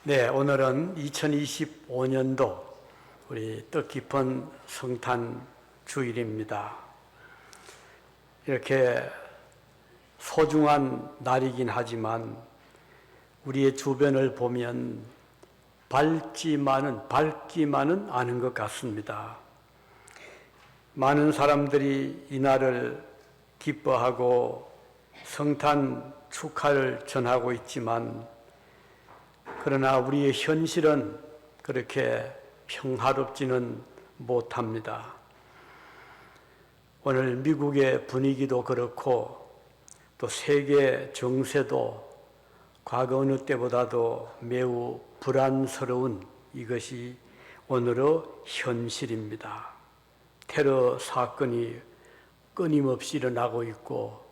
네, 오늘은 2025년도 우리 뜻깊은 성탄 주일입니다. 이렇게 소중한 날이긴 하지만 우리의 주변을 보면 밝기만은 않은 것 같습니다. 많은 사람들이 이 날을 기뻐하고 성탄 축하를 전하고 있지만 그러나 우리의 현실은 그렇게 평화롭지는 못합니다. 오늘 미국의 분위기도 그렇고 또 세계 정세도 과거 어느 때보다도 매우 불안스러운 이것이 오늘의 현실입니다. 테러 사건이 끊임없이 일어나고 있고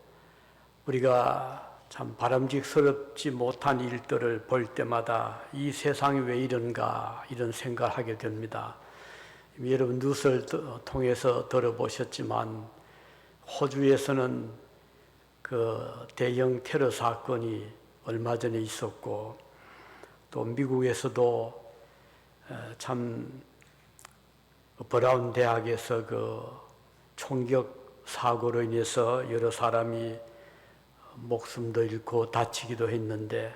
우리가 참 바람직스럽지 못한 일들을 볼 때마다 이 세상이 왜 이런가 이런 생각을 하게 됩니다. 여러분 뉴스를 통해서 들어보셨지만 호주에서는 그 대형 테러 사건이 얼마 전에 있었고 또 미국에서도 참 브라운 대학에서 그 총격 사고로 인해서 여러 사람이 목숨도 잃고 다치기도 했는데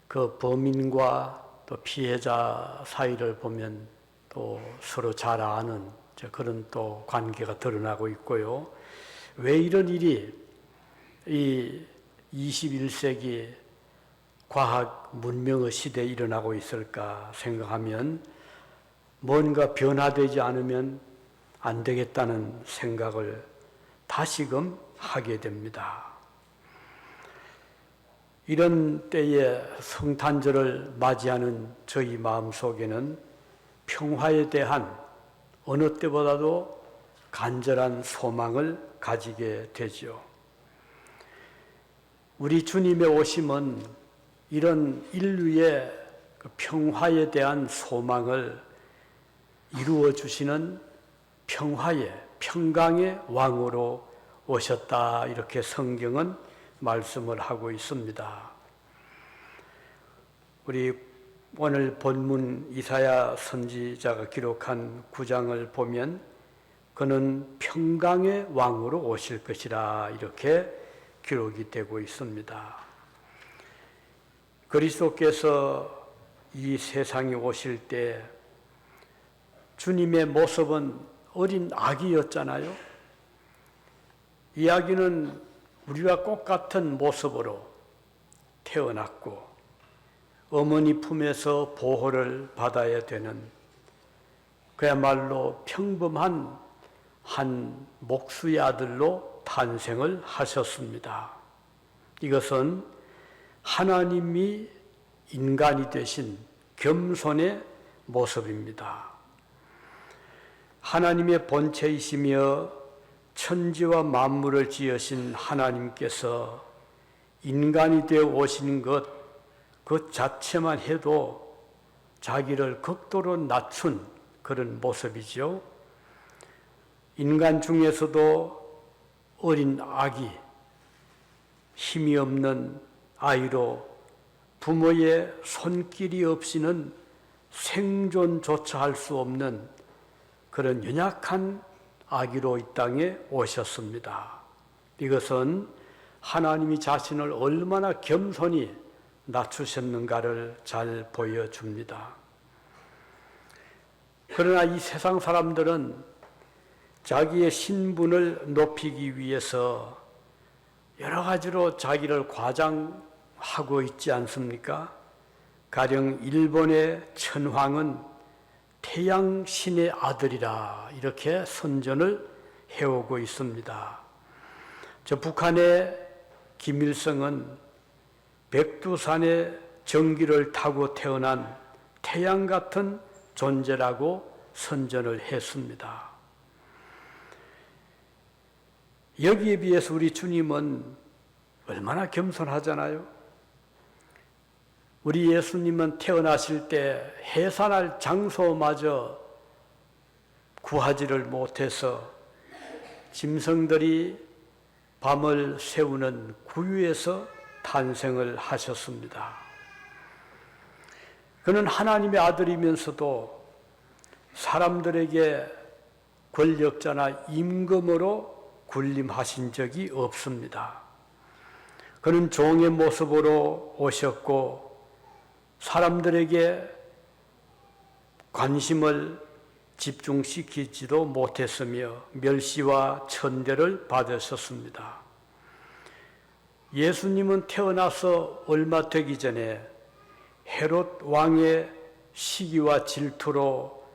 그 범인과 또 피해자 사이를 보면 또 서로 잘 아는 그런 또 관계가 드러나고 있고요. 왜 이런 일이 이 21세기 과학 문명의 시대에 일어나고 있을까 생각하면 뭔가 변화되지 않으면 안 되겠다는 생각을 다시금 하게 됩니다. 이런 때에 성탄절을 맞이하는 저희 마음속에는 평화에 대한 어느 때보다도 간절한 소망을 가지게 되죠. 우리 주님의 오심은 이런 인류의 평화에 대한 소망을 이루어 주시는 평강의 왕으로 오셨다 이렇게 성경은 말씀을 하고 있습니다. 우리 오늘 본문 이사야 선지자가 기록한 9장을 보면 그는 평강의 왕으로 오실 것이라 이렇게 기록이 되고 있습니다. 그리스도께서 이 세상에 오실 때 주님의 모습은 어린 아기였잖아요. 이 아기는 우리와 똑같은 모습으로 태어났고 어머니 품에서 보호를 받아야 되는 그야말로 평범한 한 목수의 아들로 탄생을 하셨습니다. 이것은 하나님이 인간이 되신 겸손의 모습입니다. 하나님의 본체이시며 천지와 만물을 지으신 하나님께서 인간이 되어 오신 것, 그 자체만 해도 자기를 극도로 낮춘 그런 모습이죠. 인간 중에서도 어린 아기, 힘이 없는 아이로 부모의 손길이 없이는 생존조차 할 수 없는 그런 연약한 아기로 이 땅에 오셨습니다. 이것은 하나님이 자신을 얼마나 겸손히 낮추셨는가를 잘 보여줍니다. 그러나 이 세상 사람들은 자기의 신분을 높이기 위해서 여러 가지로 자기를 과장하고 있지 않습니까? 가령 일본의 천황은 태양신의 아들이라 이렇게 선전을 해오고 있습니다. 저 북한의 김일성은 백두산의 전기를 타고 태어난 태양 같은 존재라고 선전을 했습니다. 여기에 비해서 우리 주님은 얼마나 겸손하잖아요. 우리 예수님은 태어나실 때 해산할 장소마저 구하지를 못해서 짐승들이 밤을 새우는 구유에서 탄생을 하셨습니다. 그는 하나님의 아들이면서도 사람들에게 권력자나 임금으로 군림하신 적이 없습니다. 그는 종의 모습으로 오셨고 사람들에게 관심을 집중시키지도 못했으며 멸시와 천대를 받으셨습니다. 예수님은 태어나서 얼마 되기 전에 헤롯 왕의 시기와 질투로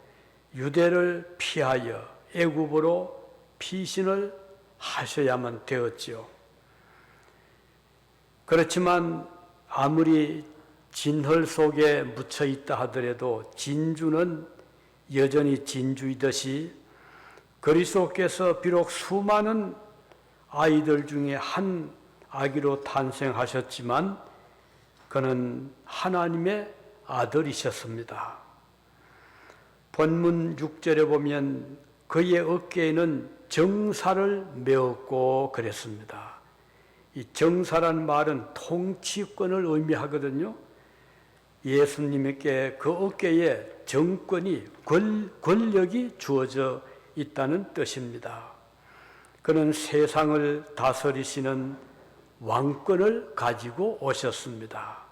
유대를 피하여 애굽으로 피신을 하셔야만 되었지요. 그렇지만 아무리 진흙 속에 묻혀 있다 하더라도 진주는 여전히 진주이듯이 그리스도께서 비록 수많은 아이들 중에 한 아기로 탄생하셨지만 그는 하나님의 아들이셨습니다. 본문 6절에 보면 그의 어깨에는 정사를 메었고 그랬습니다. 이 정사라는 말은 통치권을 의미하거든요. 예수님께 그 어깨에 정권이 권력이 주어져 있다는 뜻입니다. 그는 세상을 다스리시는 왕권을 가지고 오셨습니다.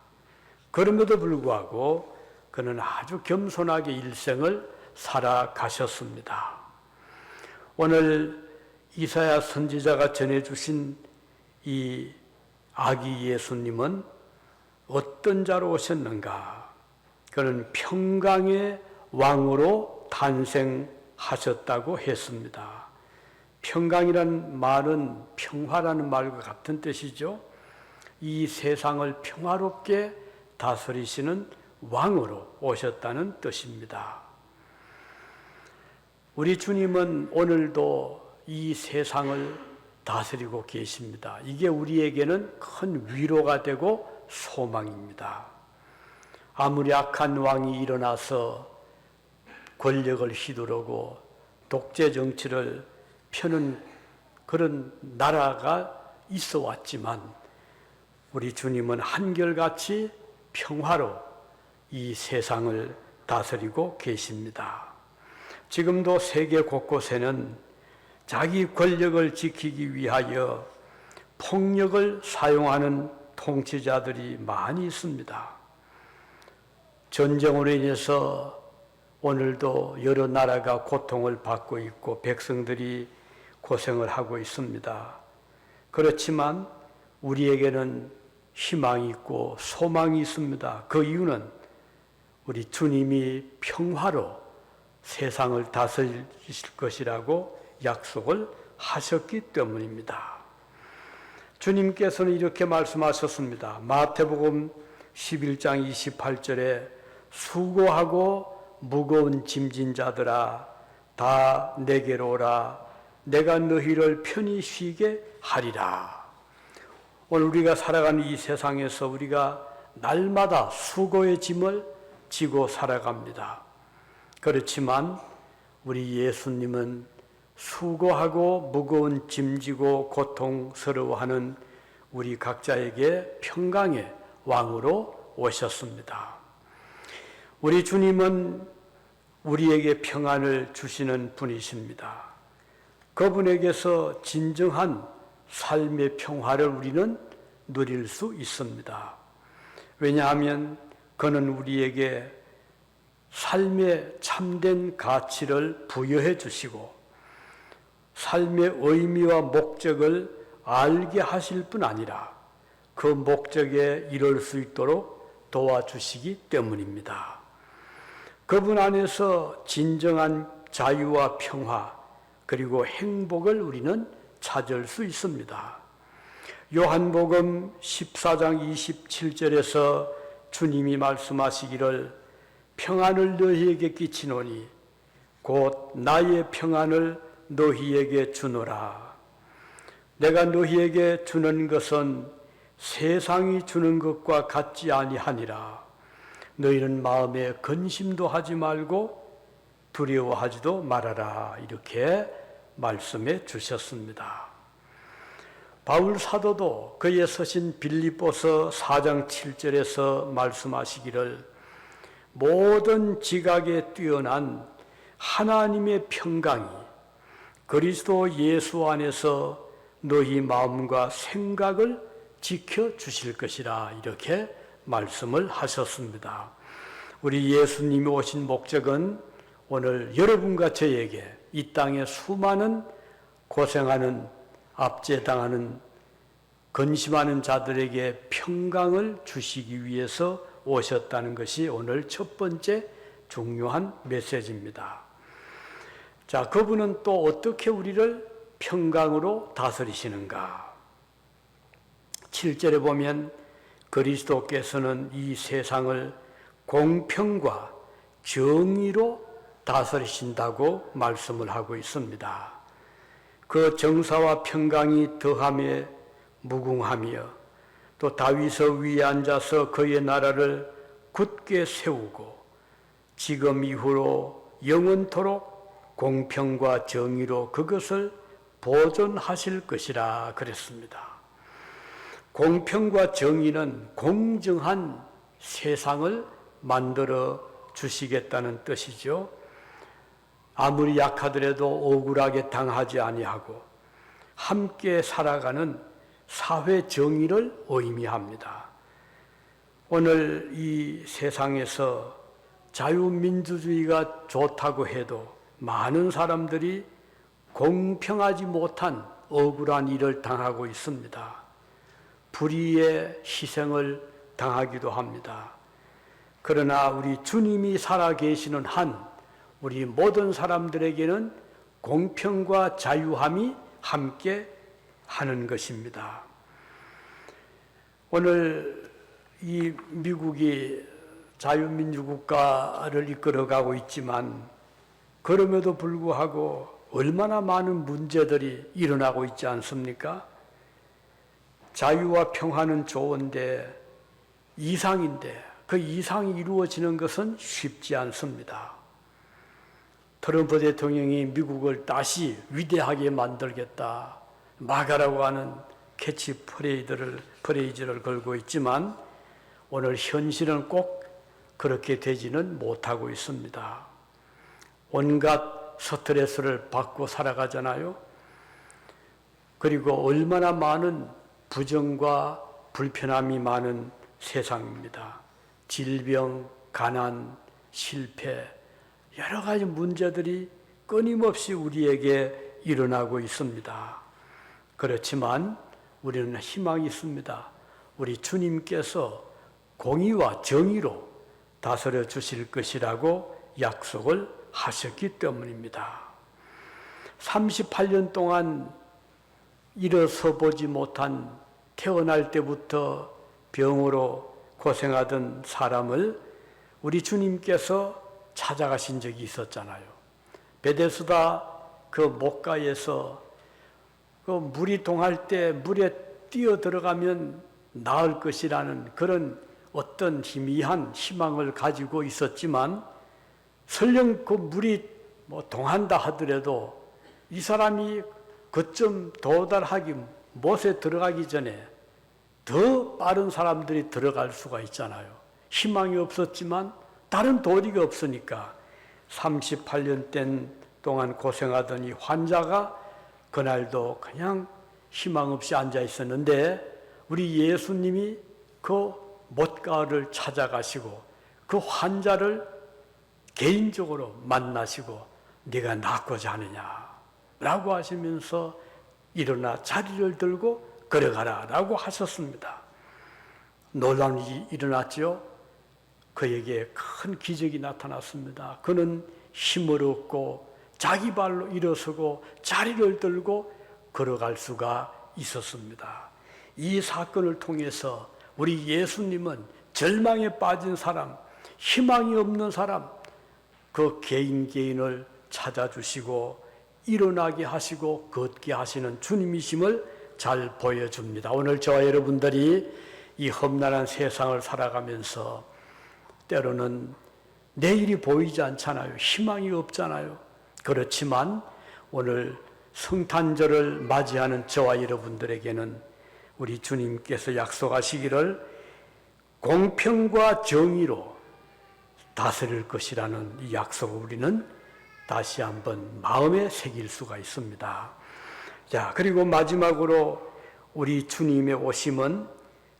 그럼에도 불구하고 그는 아주 겸손하게 일생을 살아가셨습니다. 오늘 이사야 선지자가 전해주신 이 아기 예수님은 어떤 자로 오셨는가? 그는 평강의 왕으로 탄생하셨다고 했습니다. 평강이라는 말은 평화라는 말과 같은 뜻이죠. 이 세상을 평화롭게 다스리시는 왕으로 오셨다는 뜻입니다. 우리 주님은 오늘도 이 세상을 다스리고 계십니다. 이게 우리에게는 큰 위로가 되고 소망입니다. 아무리 악한 왕이 일어나서 권력을 휘두르고 독재 정치를 펴는 그런 나라가 있어 왔지만 우리 주님은 한결같이 평화로 이 세상을 다스리고 계십니다. 지금도 세계 곳곳에는 자기 권력을 지키기 위하여 폭력을 사용하는 통치자들이 많이 있습니다. 전쟁으로 인해서 오늘도 여러 나라가 고통을 받고 있고 백성들이 고생을 하고 있습니다. 그렇지만 우리에게는 희망이 있고 소망이 있습니다. 그 이유는 우리 주님이 평화로 세상을 다스리실 것이라고 약속을 하셨기 때문입니다. 주님께서는 이렇게 말씀하셨습니다. 마태복음 11장 28절에 수고하고 무거운 짐진 자들아 다 내게로 오라 내가 너희를 편히 쉬게 하리라. 오늘 우리가 살아가는 이 세상에서 우리가 날마다 수고의 짐을 지고 살아갑니다. 그렇지만 우리 예수님은 수고하고 무거운 짐지고 고통스러워하는 우리 각자에게 평강의 왕으로 오셨습니다. 우리 주님은 우리에게 평안을 주시는 분이십니다. 그분에게서 진정한 삶의 평화를 우리는 누릴 수 있습니다. 왜냐하면 그는 우리에게 삶의 참된 가치를 부여해 주시고 삶의 의미와 목적을 알게 하실 뿐 아니라 그 목적에 이룰 수 있도록 도와주시기 때문입니다. 그분 안에서 진정한 자유와 평화 그리고 행복을 우리는 찾을 수 있습니다. 요한복음 14장 27절에서 주님이 말씀하시기를 평안을 너희에게 끼치노니 곧 나의 평안을 너희에게 주노라. 내가 너희에게 주는 것은 세상이 주는 것과 같지 아니하니라. 너희는 마음에 근심도 하지 말고 두려워하지도 말아라. 이렇게 말씀해 주셨습니다. 바울 사도도 그의 서신 빌립보서 4장 7절에서 말씀하시기를 모든 지각에 뛰어난 하나님의 평강이 그리스도 예수 안에서 너희 마음과 생각을 지켜주실 것이라 이렇게 말씀을 하셨습니다. 우리 예수님이 오신 목적은 오늘 여러분과 저에게 이 땅에 수많은 고생하는 압제당하는 근심하는 자들에게 평강을 주시기 위해서 오셨다는 것이 오늘 첫 번째 중요한 메시지입니다. 자, 그분은 또 어떻게 우리를 평강으로 다스리시는가? 7절에 보면 그리스도께서는 이 세상을 공평과 정의로 다스리신다고 말씀을 하고 있습니다. 그 정사와 평강이 더함에 무궁하며 또 다윗의 위에 앉아서 그의 나라를 굳게 세우고 지금 이후로 영원토록 공평과 정의로 그것을 보존하실 것이라 그랬습니다. 공평과 정의는 공정한 세상을 만들어 주시겠다는 뜻이죠. 아무리 약하더라도 억울하게 당하지 아니하고 함께 살아가는 사회 정의를 의미합니다. 오늘 이 세상에서 자유민주주의가 좋다고 해도 많은 사람들이 공평하지 못한 억울한 일을 당하고 있습니다. 불의의 희생을 당하기도 합니다. 그러나 우리 주님이 살아계시는 한 우리 모든 사람들에게는 공평과 자유함이 함께 하는 것입니다. 오늘 이 미국이 자유민주국가를 이끌어가고 있지만 그럼에도 불구하고 얼마나 많은 문제들이 일어나고 있지 않습니까? 자유와 평화는 좋은데 이상인데 그 이상이 이루어지는 것은 쉽지 않습니다. 트럼프 대통령이 미국을 다시 위대하게 만들겠다 막아라고 하는 캐치프레이즈를 걸고 있지만 오늘 현실은 꼭 그렇게 되지는 못하고 있습니다. 온갖 스트레스를 받고 살아가잖아요. 그리고 얼마나 많은 부정과 불편함이 많은 세상입니다. 질병, 가난, 실패, 여러 가지 문제들이 끊임없이 우리에게 일어나고 있습니다. 그렇지만 우리는 희망이 있습니다. 우리 주님께서 공의와 정의로 다스려 주실 것이라고 약속을 하셨기 때문입니다. 38년 동안 일어서 보지 못한 태어날 때부터 병으로 고생하던 사람을 우리 주님께서 찾아가신 적이 있었잖아요. 베데스다 그 목가에서 그 물이 동할 때 물에 뛰어 들어가면 나을 것이라는 그런 어떤 희미한 희망을 가지고 있었지만 설령 그 물이 동한다 하더라도 이 사람이 그쯤 도달하기 못에 들어가기 전에 더 빠른 사람들이 들어갈 수가 있잖아요. 희망이 없었지만 다른 도리가 없으니까 38년 동안 고생하던 이 환자가 그날도 그냥 희망 없이 앉아 있었는데 우리 예수님이 그 못가를 찾아가시고 그 환자를 개인적으로 만나시고 네가 낫고자 하느냐 라고 하시면서 일어나 자리를 들고 걸어가라 라고 하셨습니다. 놀라운 일이 일어났죠. 그에게 큰 기적이 나타났습니다. 그는 힘을 얻고 자기 발로 일어서고 자리를 들고 걸어갈 수가 있었습니다. 이 사건을 통해서 우리 예수님은 절망에 빠진 사람, 희망이 없는 사람, 그 개인을 찾아주시고 일어나게 하시고 걷게 하시는 주님이심을 잘 보여줍니다. 오늘 저와 여러분들이 이 험난한 세상을 살아가면서 때로는 내일이 보이지 않잖아요. 희망이 없잖아요. 그렇지만 오늘 성탄절을 맞이하는 저와 여러분들에게는 우리 주님께서 약속하시기를 공평과 정의로 다스릴 것이라는 이 약속을 우리는 다시 한번 마음에 새길 수가 있습니다. 자, 그리고 마지막으로 우리 주님의 오심은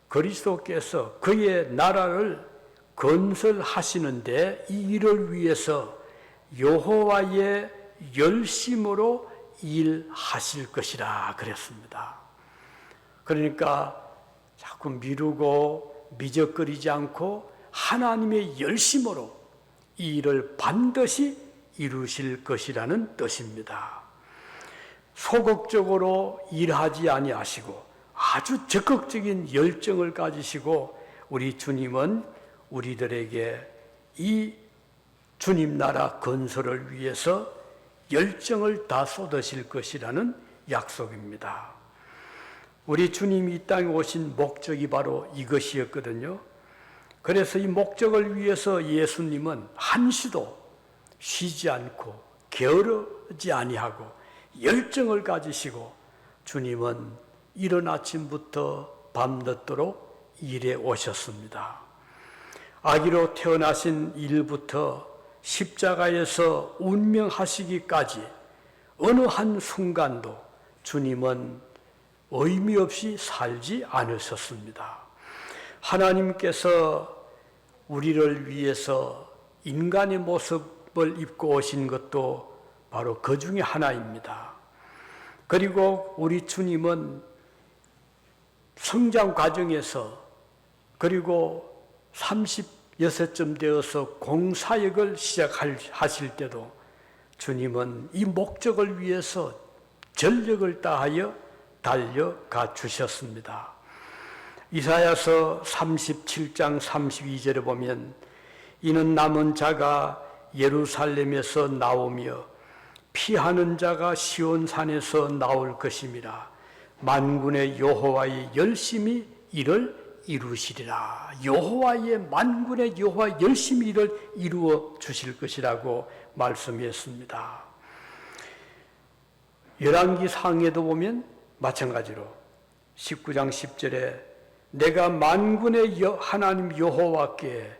그리스도께서 그의 나라를 건설하시는데 이 일을 위해서 여호와의 열심으로 일하실 것이라 그랬습니다. 그러니까 자꾸 미루고 미적거리지 않고 하나님의 열심으로 이 일을 반드시 이루실 것이라는 뜻입니다. 소극적으로 일하지 아니하시고 아주 적극적인 열정을 가지시고 우리 주님은 우리들에게 이 주님 나라 건설을 위해서 열정을 다 쏟으실 것이라는 약속입니다. 우리 주님이 이 땅에 오신 목적이 바로 이것이었거든요. 그래서 이 목적을 위해서 예수님은 한시도 쉬지 않고 게으르지 아니하고 열정을 가지시고 주님은 이른 아침부터 밤늦도록 일해 오셨습니다. 아기로 태어나신 일부터 십자가에서 운명하시기까지 어느 한 순간도 주님은 의미 없이 살지 않으셨습니다. 하나님께서 우리를 위해서 인간의 모습을 입고 오신 것도 바로 그 중에 하나입니다. 그리고 우리 주님은 성장 과정에서 그리고 36쯤 되어서 공사역을 시작하실 때도 주님은 이 목적을 위해서 전력을 다하여 달려가 주셨습니다. 이사야서 37장 32절에 보면 이는 남은 자가 예루살렘에서 나오며 피하는 자가 시온산에서 나올 것임이라. 만군의 여호와의 열심히 이를 이루시리라. 여호와의 만군의 여호와 열심히 이를 이루어 주실 것이라고 말씀했습니다. 열왕기 상에도 보면 마찬가지로 19장 10절에 내가 만군의 하나님 여호와께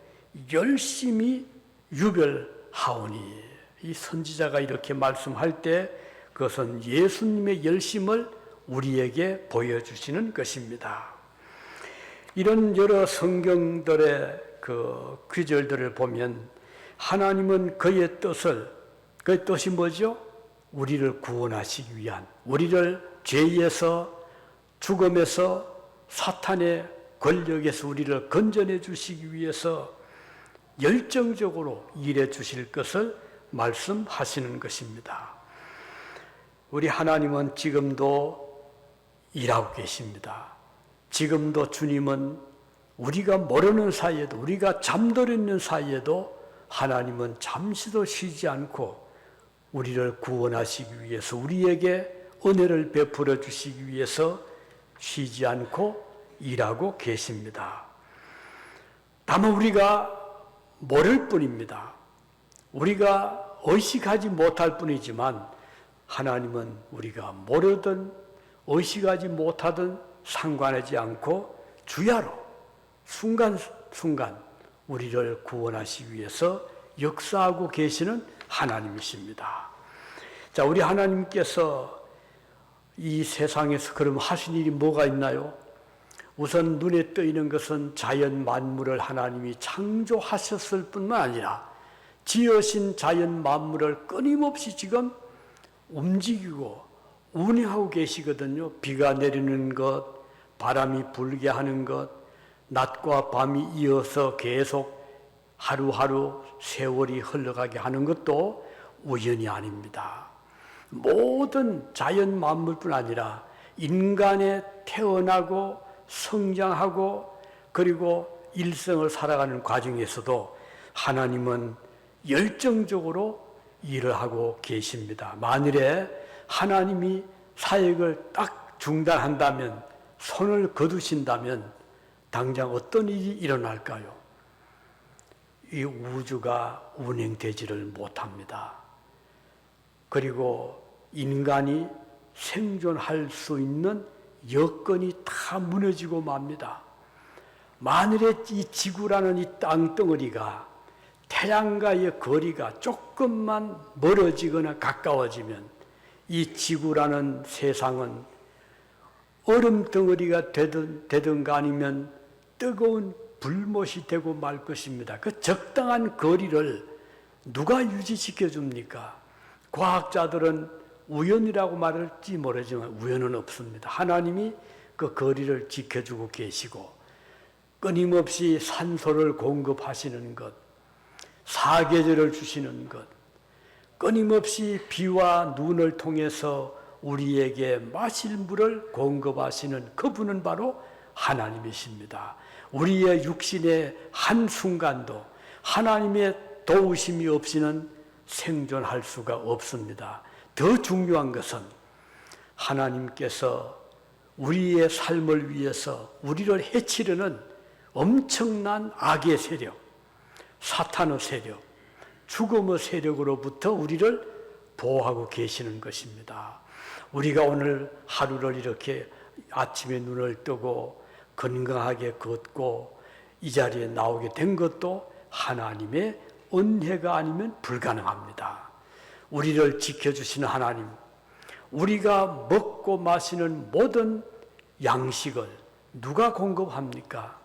열심히 유별하오니, 이 선지자가 이렇게 말씀할 때 그것은 예수님의 열심을 우리에게 보여주시는 것입니다. 이런 여러 성경들의 그 구절들을 보면 하나님은 그의 뜻이 뭐죠? 우리를 구원하시기 위한, 우리를 죄에서 죽음에서 사탄의 권력에서 우리를 건져내 주시기 위해서 열정적으로 일해 주실 것을 말씀하시는 것입니다. 우리 하나님은 지금도 일하고 계십니다. 지금도 주님은 우리가 모르는 사이에도, 우리가 잠들어 있는 사이에도 하나님은 잠시도 쉬지 않고 우리를 구원하시기 위해서, 우리에게 은혜를 베풀어 주시기 위해서 쉬지 않고 일하고 계십니다. 다만 우리가 모를 뿐입니다. 우리가 의식하지 못할 뿐이지만 하나님은 우리가 모르든 의식하지 못하든 상관하지 않고 주야로 순간순간 우리를 구원하시기 위해서 역사하고 계시는 하나님이십니다. 자, 우리 하나님께서 이 세상에서 그럼 하신 일이 뭐가 있나요? 우선 눈에 떠있는 것은 자연 만물을 하나님이 창조하셨을 뿐만 아니라 지으신 자연 만물을 끊임없이 지금 움직이고 운행하고 계시거든요. 비가 내리는 것, 바람이 불게 하는 것, 낮과 밤이 이어서 계속 하루하루 세월이 흘러가게 하는 것도 우연이 아닙니다. 모든 자연 만물뿐 아니라 인간의 태어나고 성장하고 그리고 일생을 살아가는 과정에서도 하나님은 열정적으로 일을 하고 계십니다. 만일에 하나님이 사역을 딱 중단한다면, 손을 거두신다면 당장 어떤 일이 일어날까요? 이 우주가 운행되지를 못합니다. 그리고 인간이 생존할 수 있는 여건이 다 무너지고 맙니다. 만일에 이 지구라는 이 땅덩어리가 태양과의 거리가 조금만 멀어지거나 가까워지면 이 지구라는 세상은 얼음 덩어리가 되든가 아니면 뜨거운 불못이 되고 말 것입니다. 그 적당한 거리를 누가 유지시켜 줍니까? 과학자들은 우연이라고 말할지 모르지만 우연은 없습니다. 하나님이 그 거리를 지켜주고 계시고 끊임없이 산소를 공급하시는 것, 사계절을 주시는 것, 끊임없이 비와 눈을 통해서 우리에게 마실 물을 공급하시는 그분은 바로 하나님이십니다. 우리의 육신의 한순간도 하나님의 도우심이 없이는 생존할 수가 없습니다. 더 중요한 것은 하나님께서 우리의 삶을 위해서 우리를 해치려는 엄청난 악의 세력, 사탄의 세력, 죽음의 세력으로부터 우리를 보호하고 계시는 것입니다. 우리가 오늘 하루를 이렇게 아침에 눈을 뜨고 건강하게 걷고 이 자리에 나오게 된 것도 하나님의 은혜가 아니면 불가능합니다. 우리를 지켜주시는 하나님, 우리가 먹고 마시는 모든 양식을 누가 공급합니까?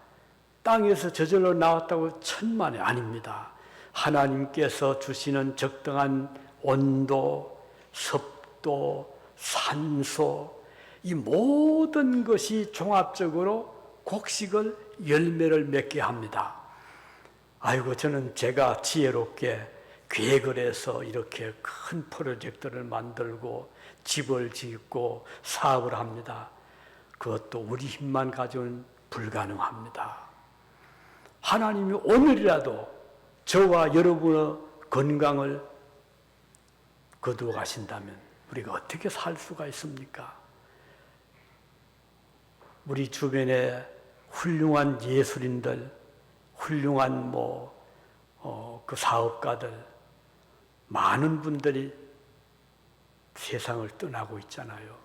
땅에서 저절로 나왔다고 천만에 아닙니다. 하나님께서 주시는 적당한 온도, 습도, 산소, 이 모든 것이 종합적으로 곡식을 열매를 맺게 합니다. 아이고, 저는 제가 지혜롭게 계획을 해서 이렇게 큰 프로젝트를 만들고 집을 짓고 사업을 합니다. 그것도 우리 힘만 가지고는 불가능합니다. 하나님이 오늘이라도 저와 여러분의 건강을 거두어 가신다면 우리가 어떻게 살 수가 있습니까? 우리 주변에 훌륭한 예술인들, 훌륭한 그 사업가들, 많은 분들이 세상을 떠나고 있잖아요.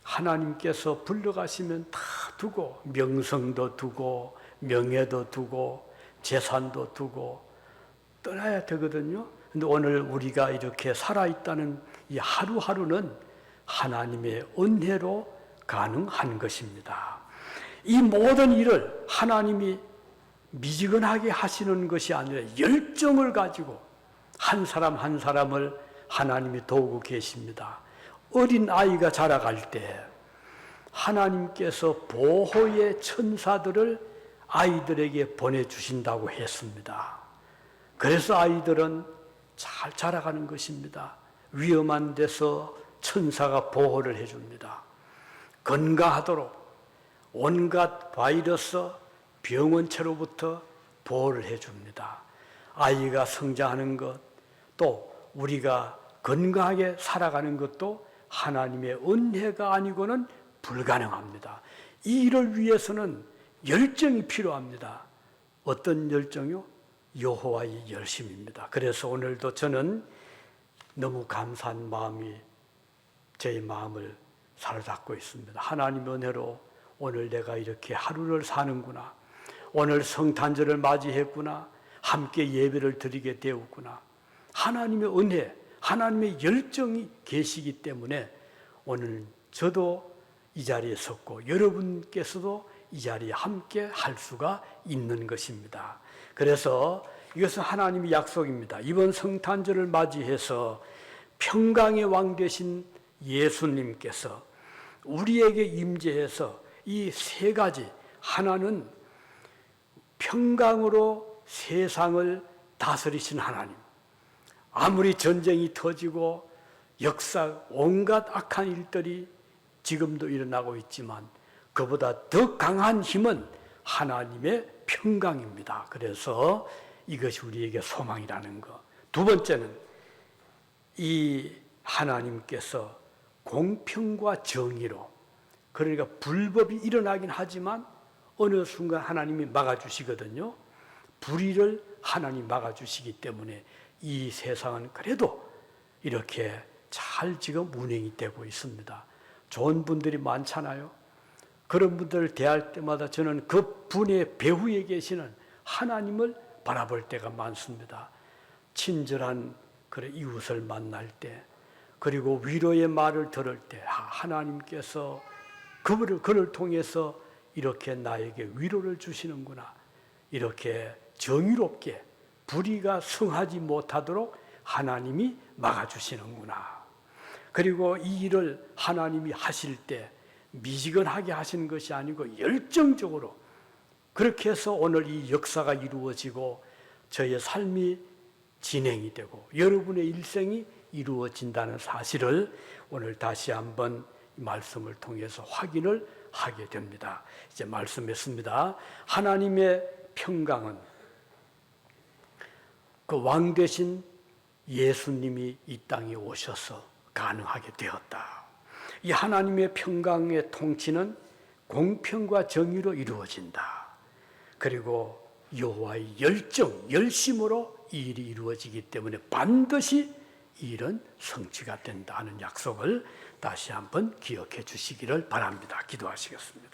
하나님께서 불러가시면 다 두고, 명성도 두고, 명예도 두고, 재산도 두고 떠나야 되거든요. 근데 오늘 우리가 이렇게 살아있다는 이 하루하루는 하나님의 은혜로 가능한 것입니다. 이 모든 일을 하나님이 미지근하게 하시는 것이 아니라 열정을 가지고 한 사람 한 사람을 하나님이 도우고 계십니다. 어린 아이가 자라갈 때 하나님께서 보호의 천사들을 아이들에게 보내주신다고 했습니다. 그래서 아이들은 잘 자라가는 것입니다. 위험한 데서 천사가 보호를 해줍니다. 건강하도록 온갖 바이러스, 병원체로부터 보호를 해줍니다. 아이가 성장하는 것, 또 우리가 건강하게 살아가는 것도 하나님의 은혜가 아니고는 불가능합니다. 이 일을 위해서는 열정이 필요합니다. 어떤 열정이요? 여호와의 열심입니다. 그래서 오늘도 저는 너무 감사한 마음이 제 마음을 사로잡고 있습니다. 하나님의 은혜로 오늘 내가 이렇게 하루를 사는구나. 오늘 성탄절을 맞이했구나. 함께 예배를 드리게 되었구나. 하나님의 은혜, 하나님의 열정이 계시기 때문에 오늘 저도 이 자리에 섰고 여러분께서도 이 자리에 함께 할 수가 있는 것입니다. 그래서 이것은 하나님의 약속입니다. 이번 성탄절을 맞이해서 평강의 왕 되신 예수님께서 우리에게 임재해서 이 세 가지, 하나는 평강으로 세상을 다스리신 하나님, 아무리 전쟁이 터지고 역사 온갖 악한 일들이 지금도 일어나고 있지만 그보다 더 강한 힘은 하나님의 평강입니다. 그래서 이것이 우리에게 소망이라는 것. 두 번째는 이 하나님께서 공평과 정의로, 그러니까 불법이 일어나긴 하지만 어느 순간 하나님이 막아주시거든요. 불의를 하나님이 막아주시기 때문에 이 세상은 그래도 이렇게 잘 지금 운행이 되고 있습니다. 좋은 분들이 많잖아요. 그런 분들을 대할 때마다 저는 그 분의 배후에 계시는 하나님을 바라볼 때가 많습니다. 친절한 그런 이웃을 만날 때, 그리고 위로의 말을 들을 때, 하나님께서 그를 통해서 이렇게 나에게 위로를 주시는구나, 이렇게 정의롭게 불의가 성하지 못하도록 하나님이 막아주시는구나. 그리고 이 일을 하나님이 하실 때 미지근하게 하시는 것이 아니고 열정적으로 그렇게 해서 오늘 이 역사가 이루어지고 저의 삶이 진행이 되고 여러분의 일생이 이루어진다는 사실을 오늘 다시 한번 말씀을 통해서 확인을 하게 됩니다. 이제 말씀했습니다. 하나님의 평강은 그 왕 대신 예수님이 이 땅에 오셔서 가능하게 되었다. 이 하나님의 평강의 통치는 공평과 정의로 이루어진다. 그리고 여호와의 열심으로 이 일이 이루어지기 때문에 반드시 이 일은 성취가 된다는 약속을 다시 한번 기억해 주시기를 바랍니다. 기도하시겠습니다.